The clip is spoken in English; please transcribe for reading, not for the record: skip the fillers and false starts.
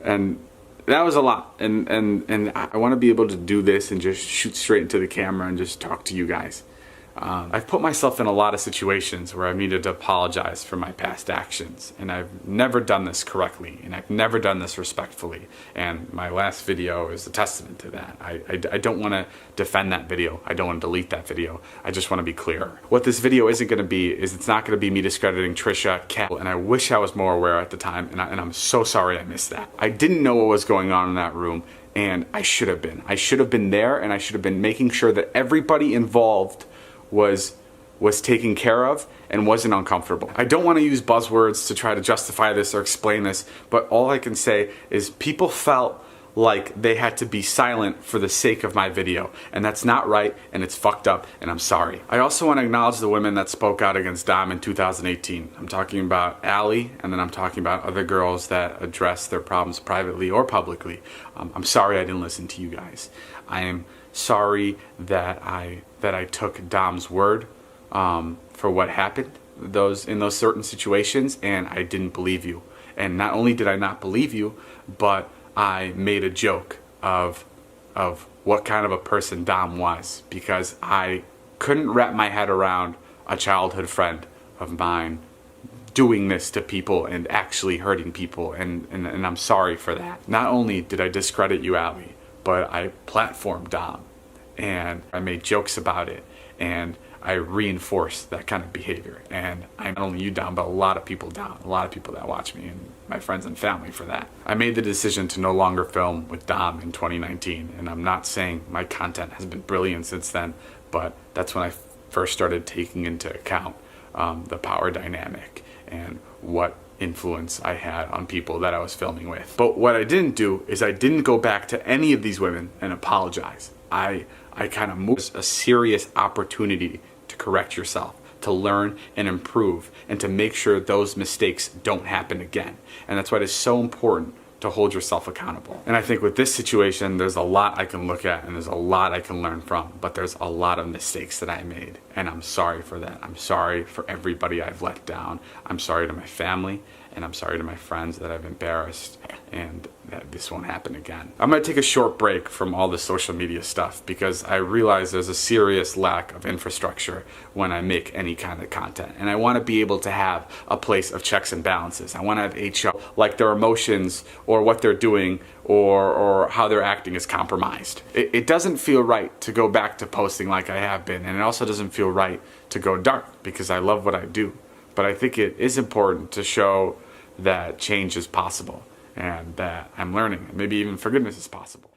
And that was a lot, and I want to be able to do this and just shoot straight into the camera and just talk to you guys. I've put myself in a lot of situations where I've needed to apologize for my past actions, and I've never done this correctly, and I've never done this respectfully, and my last video is a testament to that. I don't want to defend that video. I don't want to delete that video. I just want to be clear. What this video isn't going to be is it's not going to be me discrediting Trisha, Kat, and I wish I was more aware at the time, and I'm so sorry I missed that. I didn't know what was going on in that room, and I should have been. I should have been there, and I should have been making sure that everybody involved was taken care of and wasn't uncomfortable. I don't want to use buzzwords to try to justify this or explain this, but all I can say is people felt like they had to be silent for the sake of my video, and that's not right, and it's fucked up, and I'm sorry. I also want to acknowledge the women that spoke out against Dom in 2018. I'm talking about Allie, and then I'm talking about other girls that address their problems privately or publicly. I'm sorry I didn't listen to you guys. I am sorry that I took Dom's word for what happened in those certain situations, and I didn't believe you. And not only did I not believe you, but I made a joke of what kind of a person Dom was, because I couldn't wrap my head around a childhood friend of mine doing this to people and actually hurting people, and I'm sorry for that. Not only did I discredit you, Allie, but I platformed Dom, and I made jokes about it, and I reinforced that kind of behavior. And I not only you, Dom, but a lot of people down, a lot of people that watch me, and my friends and family for that. I made the decision to no longer film with Dom in 2019, and I'm not saying my content has been brilliant since then, but that's when I first started taking into account the power dynamic and what influence I had on people that I was filming with. But what I didn't do is I didn't go back to any of these women and apologize. I kind of moved a serious opportunity to correct yourself, to learn and improve, and to make sure those mistakes don't happen again. And that's why it is so important to hold yourself accountable. And I think with this situation, there's a lot I can look at and there's a lot I can learn from, but there's a lot of mistakes that I made, and I'm sorry for that. I'm sorry for everybody I've let down. I'm sorry to my family, and I'm sorry to my friends that I've embarrassed, and that this won't happen again. I'm gonna take a short break from all the social media stuff because I realize there's a serious lack of infrastructure when I make any kind of content, and I want to be able to have a place of checks and balances. I want to have HR, like their emotions or what they're doing or how they're acting is compromised. It doesn't feel right to go back to posting like I have been, and it also doesn't feel right to go dark because I love what I do. But I think it is important to show that change is possible and that I'm learning, and maybe even forgiveness is possible.